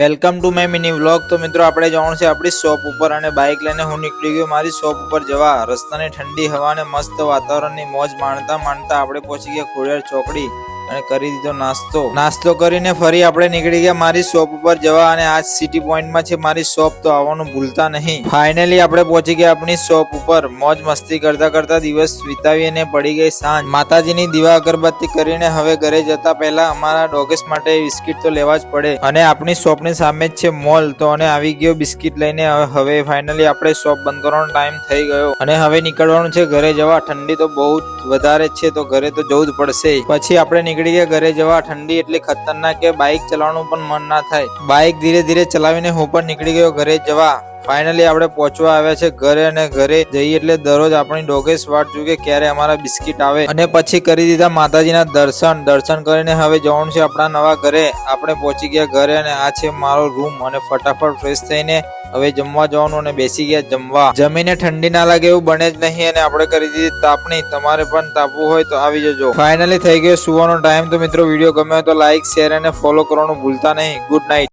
Welcome to my mini vlog. તો મિત્રો આપણે જવાનું છે આપણી શોપ ઉપર અને બાઇક લઈને હું નીકળી ગયો મારી શોપ ઉપર જવા। રસ્તાની ઠંડી હવા અને મસ્ત વાતાવરણની મોજ માણતા માણતા આપણે પહોંચી ગયા ખોડિયાર ચોકડી અને કરી દીધો નાસ્તો કરીને ફરી આપણે નીકળી ગયા મારી શોપ ઉપર જવા। અને આ સિટી પોઈન્ટમાં છે મારી શોપ, તો આવવાનું ભૂલતા નહીં। ફાઇનલી આપણે પહોંચી ગયા આપણી શોપ ઉપર। મોજ મસ્તી કરતા કરતા દિવસ વિતાવીને પડી ગઈ સાંજ। માતાજીની દીવા અગરબત્તી કરીને હવે ઘરે જતા પહેલા અમારા ડોગેસ માટે બિસ્કિટ તો લેવા જ પડે અને આપણી શોપની સામે જ છે મોલ, તો અને આવી ગયો બિસ્કિટ લઈને। હવે ફાઇનલી આપણે શોપ બંધ કરવાનો ટાઈમ થઈ ગયો અને હવે નીકળવાનું છે ઘરે જવા। ઠંડી તો બહુ વધારે છે તો ઘરે તો જવું જ પડશે। પછી આપણે નીકળી ગયા ઘરે જવા। ઠંડી એટલી ખતરનાક કે બાઇક ચલાવવાનું પણ મન ના થાય। બાઇક ધીરે ધીરે ચલાવીને હું પણ નીકળી ગયો ઘરે જવા। ફાઇનલી આપણે પહોંચવા આવ્યા છે ઘરે અને ઘરે જઈએ એટલે દરરોજ આપણી ડોગેસ વાટ જોકે ક્યારે અમારા બિસ્કિટ આવે અને પછી કરી દીધા માતાજીના દર્શન કરીને હવે જવાનું છે આપણા નવા ઘરે। આપણે પહોંચી ગયા ઘરે અને આ છે મારો રૂમ અને ફટાફટ ફ્રેશ થઈને હવે જમવા જવાનું અને બેસી ગયા જમવા। જમીને ઠંડી ના લાગે એવું બને જ નહીં અને આપણે કરી દીધી તાપણી। તમારે પણ તાપવું હોય તો આવી જજો। ફાઇનલી થઈ ગયો સુવાનો ટાઈમ। તો મિત્રો વિડીયો ગમ્યો તો લાઈક, શેર અને ફોલો કરવાનું ભૂલતા નહીં। Good night.